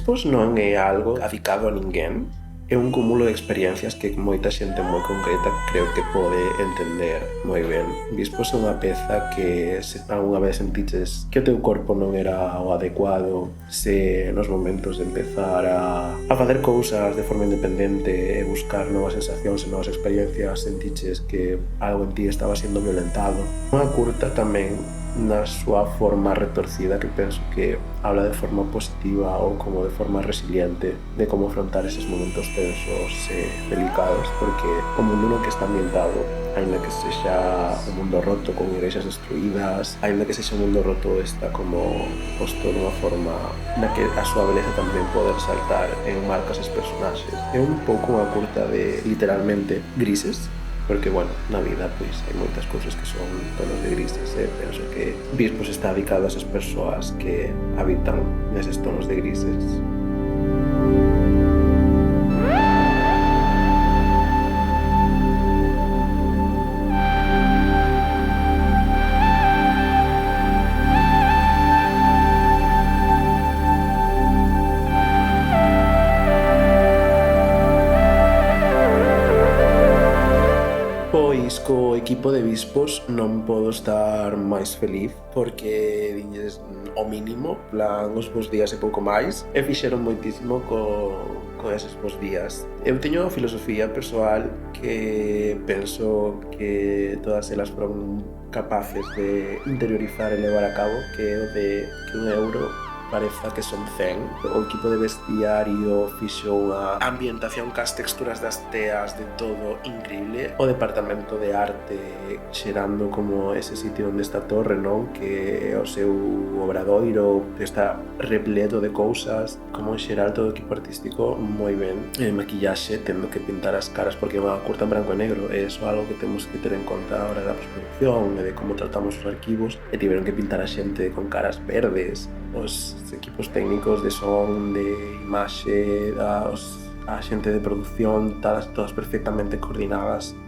Bispos non é algo adicado a ninguén, é un cúmulo de experiencias que moita xente moi concreta creo que pode entender moi ben. Bispos é unha peza que se algunha vez sentiches que o teu corpo non era o adecuado, se nos momentos de empezar a facer cousas de forma independente e buscar novas sensacións e novas experiencias sentiches que algo en ti estaba sendo violentado. Unha curta tamén na súa forma retorcida que penso que habla de forma positiva ou como de forma resiliente de como afrontar eses momentos tensos e delicados, porque o mundo no que está ambientado, ainda que sexa un mundo roto con igrexas destruídas, ainda que sexa un mundo roto, está como posto dunha forma na que a súa beleza tamén pode resaltar en marcas os personaxes. É un pouco unha curta de, literalmente, grises, porque, bueno, na vida pois hai moitas cousas que son tonos de grises e penso que Bispos está dedicado a esas persoas que habitan neses tonos de grises. Pois co equipo de Bispos non podo estar máis feliz porque diñes o mínimo, plan os bons días e pouco máis, e fixeron moitísimo con eses bons días. Eu teño unha filosofía persoal que penso que todas elas foron capaces de interiorizar e levar a cabo, que é o de que un euro pareza que son 100. O equipo de vestiario fixo unha ambientación cas texturas das teas de todo increíble. O departamento de arte xerando como ese sitio onde está a torre, non? Que é o seu obradoiro, que está repleto de cousas. Como en xeral todo o equipo artístico moi ben. E maquillaxe tendo que pintar as caras porque é unha curta en branco e negro, e iso é algo que temos que ter en conta a hora da postproducción e de como tratamos os arquivos, e tiveron que pintar a xente con caras verdes. Os equipos técnicos de son, de imaxe, a xente de produción, todas perfectamente coordinadas